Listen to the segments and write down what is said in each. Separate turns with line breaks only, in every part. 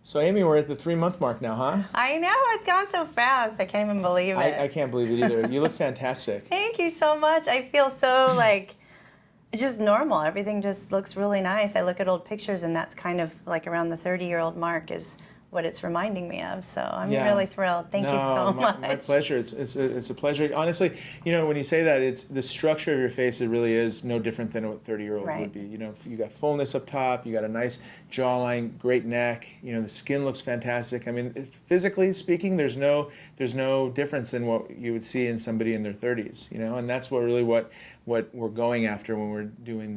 So Amy, we're at the 3-month mark now, huh?
I know, it's gone so fast. I can't even believe it.
I can't believe it either. You look fantastic.
Thank you so much. I feel so like it's just normal. Everything just looks really nice. I look at old pictures and that's kind of like around the 30-year-old mark is what it's reminding me of. So I'm really thrilled. Thank you so much.
My pleasure. It's a pleasure. Honestly, when you say that, it's the structure of your face. It really is no different than what 30-year-old would be. You got fullness up top. You got a nice jawline, great neck. The skin looks fantastic. I mean, physically speaking, there's no difference than what you would see in somebody in their 30s. And that's what we're going after when we're doing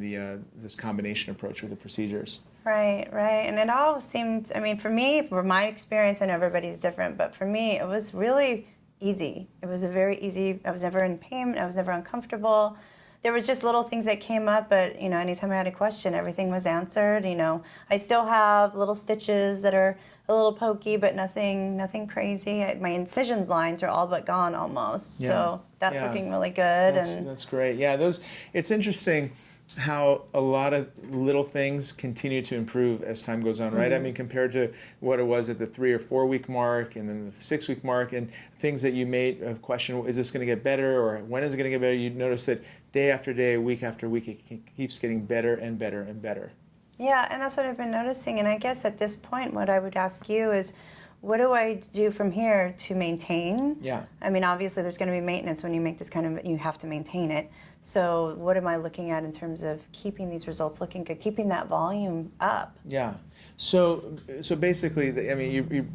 this combination approach with the procedures.
Right. And it all seemed, for me, for my experience, I know everybody's different, but for me, it was really easy. It was a very easy, I was never in pain, I was never uncomfortable. There was just little things that came up, but, anytime I had a question, everything was answered. I still have little stitches that are a little pokey, but nothing crazy. My incision lines are all but gone almost, so that's looking really good.
That's great. Yeah, it's interesting how a lot of little things continue to improve as time goes on, right?
Mm-hmm.
Compared to what it was at the 3 or 4 week mark and then the 6 week mark, and things that you may have questioned, is this going to get better or when is it going to get better? You notice that day after day, week after week, it keeps getting better and better and better.
Yeah, and that's what I've been noticing. And I guess at this point, what I would ask you is, what do I do from here to maintain?
Yeah.
Obviously there's going to be maintenance when you make this you have to maintain it. So what am I looking at in terms of keeping these results looking good, keeping that volume up?
Yeah. So basically, you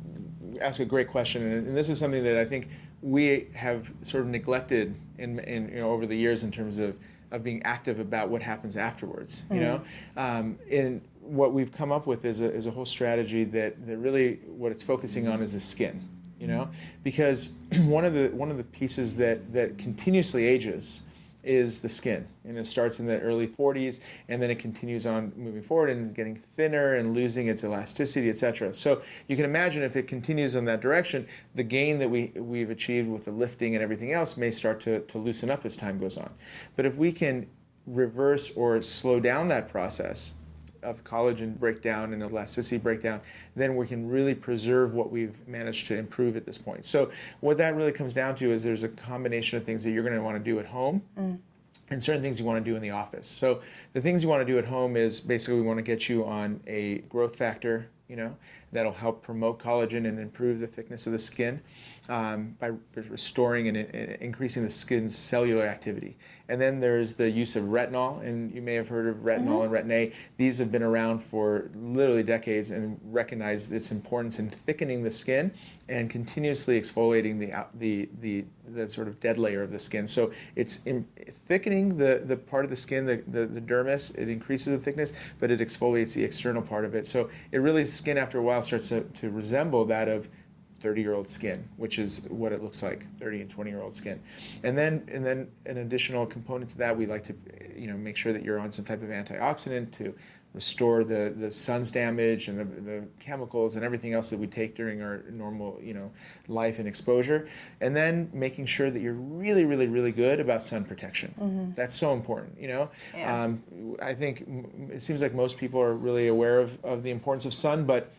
ask a great question, and this is something that I think we have sort of neglected in over the years in terms of being active about what happens afterwards. And what we've come up with is a whole strategy that really what it's focusing on is the skin. Because one of the pieces that continuously ages is the skin, and it starts in the early 40s, and then it continues on moving forward and getting thinner and losing its elasticity, etc. So you can imagine if it continues in that direction, the gain that we've achieved with the lifting and everything else may start to loosen up as time goes on. But if we can reverse or slow down that process of collagen breakdown and elasticity breakdown, then we can really preserve what we've managed to improve at this point. So what that really comes down to is there's a combination of things that you're going to want to do at home and certain things you want to do in the office. So the things you want to do at home is basically we want to get you on a growth factor, that'll help promote collagen and improve the thickness of the skin by restoring and increasing the skin's cellular activity. And then there's the use of retinol, and you may have heard of retinol and Retin-A. These have been around for literally decades and recognize its importance in thickening the skin and continuously exfoliating the sort of dead layer of the skin. So it's thickening the part of the skin, the dermis. It increases the thickness, but it exfoliates the external part of it. So it really, skin after a while starts to resemble that of 30-year-old skin, which is what it looks like, 30 and 20-year-old skin. And then an additional component to that, we like to make sure that you're on some type of antioxidant to restore the sun's damage and the chemicals and everything else that we take during our normal life and exposure. And then making sure that you're really, really, really good about sun protection. That's so important. I think it seems like most people are really aware of the importance of sun, but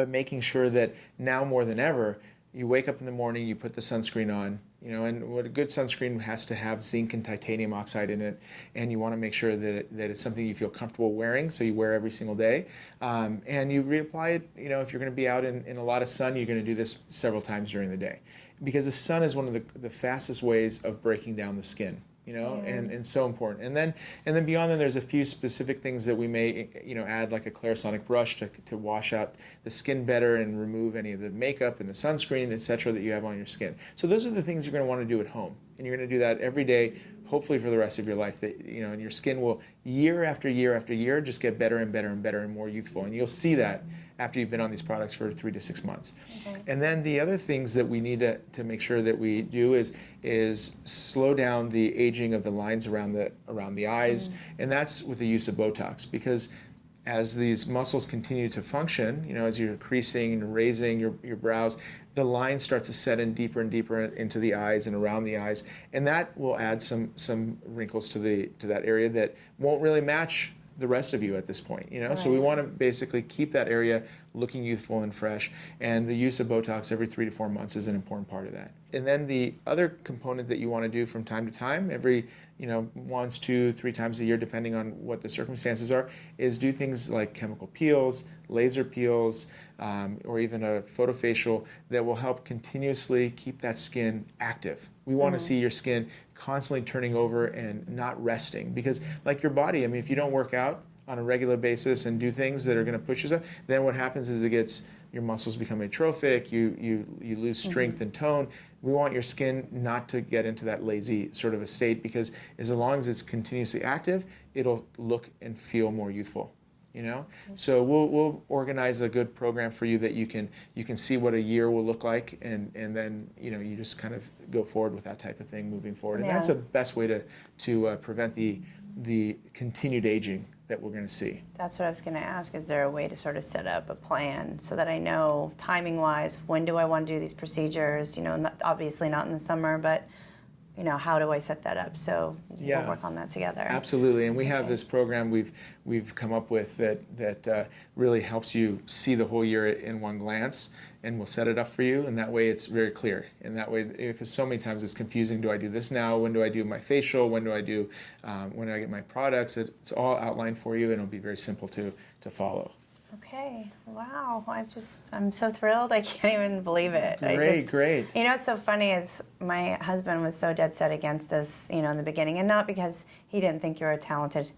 making sure that now more than ever, you wake up in the morning, you put the sunscreen on, and what a good sunscreen has to have zinc and titanium oxide in it, and you want to make sure that it's something you feel comfortable wearing, so you wear every single day, and you reapply it. If you're going to be out in a lot of sun, you're going to do this several times during the day, because the sun is one of the fastest ways of breaking down the skin. And so important. And then beyond that, there's a few specific things that we may, add, like a Clarisonic brush to wash out the skin better and remove any of the makeup and the sunscreen, etc., that you have on your skin. So those are the things you're going to want to do at home, and you're going to do that every day, hopefully for the rest of your life. That and your skin will year after year after year just get better and better and better and more youthful, and you'll see that after you've been on these products for 3 to 6 months. Okay. And then the other things that we need to make sure that we do is slow down the aging of the lines around the eyes, and that's with the use of Botox, because as these muscles continue to function, as you're creasing and raising your brows, the line starts to set in deeper and deeper into the eyes and around the eyes, and that will add some wrinkles to that area that won't really match the rest of you at this point. Right. So we want to basically keep that area looking youthful and fresh. And the use of Botox every 3 to 4 months is an important part of that. And then the other component that you want to do from time to time, every once, 2, 3 times a year, depending on what the circumstances are, is do things like chemical peels, laser peels, or even a photofacial that will help continuously keep that skin active. We want to see your skin constantly turning over and not resting, because like your body, I mean, if you don't work out on a regular basis and do things that are going to push yourself, then what happens is your muscles become atrophic, you lose strength and tone. We want your skin not to get into that lazy sort of a state, because as long as it's continuously active, it'll look and feel more youthful. So we'll organize a good program for you that you can see what a year will look like, and then you just kind of go forward with that type of thing moving forward. And that's the best way to prevent the continued aging that we're going to see.
That's what I was going to ask. Is there a way to sort of set up a plan so that I know timing-wise, when do I want to do these procedures? Obviously not in the summer, but how do I set that up? So we'll work on that together.
Absolutely, and we have this program we've come up with that really helps you see the whole year in one glance, and we'll set it up for you, and that way it's very clear. And that way, because so many times it's confusing. Do I do this now? When do I do my facial? When do I get my products? It's all outlined for you, and it'll be very simple to follow.
Okay. Wow. I'm so thrilled. I can't even believe it.
Great.
What's so funny is my husband was so dead set against this, in the beginning, and not because he didn't think you're a talented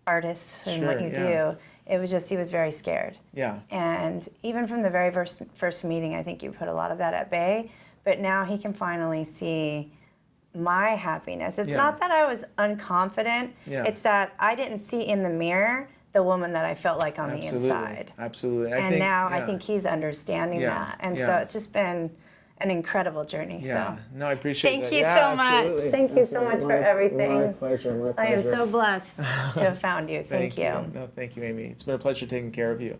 artist in what you do. It was just he was very scared.
Yeah.
And even from the very first meeting, I think you put a lot of that at bay. But now he can finally see my happiness. It's not that I was unconfident. Yeah. It's that I didn't see in the mirror the woman that I felt like on the inside.
Absolutely.
I think he's understanding that. And so it's just been an incredible journey.
Yeah.
So.
No, I appreciate
that.
Thank you
so much.
Absolutely.
Thank you so much for everything.
My pleasure.
I am so blessed to have found you. Thank you.
No, thank you, Amy. It's been a pleasure taking care of you.